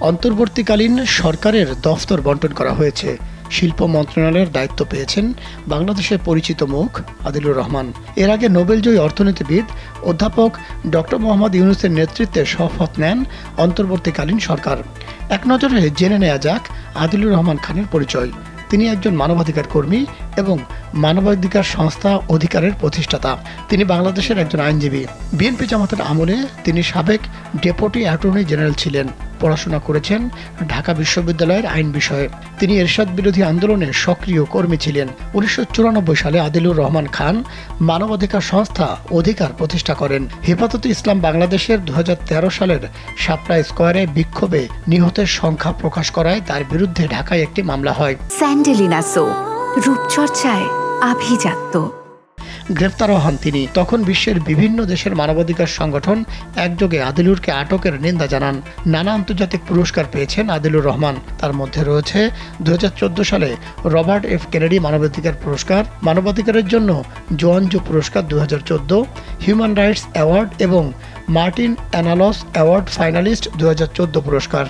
অন্তর্বর্তীকালীন সরকারের দফতর বণ্টন করা হয়েছে। শিল্প মন্ত্রণালয়ের দায়িত্ব পেয়েছেন বাংলাদেশের পরিচিত মুখ আদিলুর রহমান। এর আগে নোবেলজয়ী অর্থনীতিবিদ অধ্যাপক ডক্টর মোহাম্মদ ইউনূসের নেতৃত্বে শপথ নেন অন্তর্বর্তীকালীন সরকার। এক নজরে জেনে নেওয়া যাক আদিলুর রহমান খানের পরিচয়। তিনি একজন মানবাধিকার কর্মী এবং মানবাধিকার সংস্থা অধিকারের প্রতিষ্ঠাতা। তিনি বাংলাদেশের একজন আইনজীবী। বিএনপি জামাতের আমলে তিনি সাবেক ডেপুটি অ্যাটর্নি জেনারেল ছিলেন। পড়াশোনা করেছেন ঢাকা বিশ্ববিদ্যালয়ের আইন বিষয়ে। তিনি এরশাদ বিরোধী আন্দোলনে সক্রিয় কর্মী ছিলেন। 1994 সালে আদিলুর রহমান খান মানবাধিকার সংস্থা অধিকার প্রতিষ্ঠা করেন। হেফাজতে ইসলাম বাংলাদেশের 2013 সালের শাপলা স্কয়ারে বিক্ষোভে নিহতের সংখ্যা প্রকাশ করায় তার বিরুদ্ধে ঢাকায় একটি মামলা হয়। স্যান্ডেলিনা সো, রূপচর্চায় আভিজাত্য। গ্রেফতারও হন তিনি। তখন বিশ্বের বিভিন্ন দেশের মানবাধিকার সংগঠন একযোগে আদিলুরকে আটকের নিন্দা জানান। নানা আন্তর্জাতিক পুরস্কার পেয়েছেন আদিলুর রহমান। তার মধ্যে রয়েছে 2014 সালে রবার্ট এফ কেনেডি মানবাধিকার পুরস্কার, মানবাধিকারের জন্য জোয়ান জো পুরস্কার 2014, হিউম্যান রাইটস অ্যাওয়ার্ড এবং মার্টিন অ্যানালস অ্যাওয়ার্ড ফাইনালিস্ট 2014 পুরস্কার।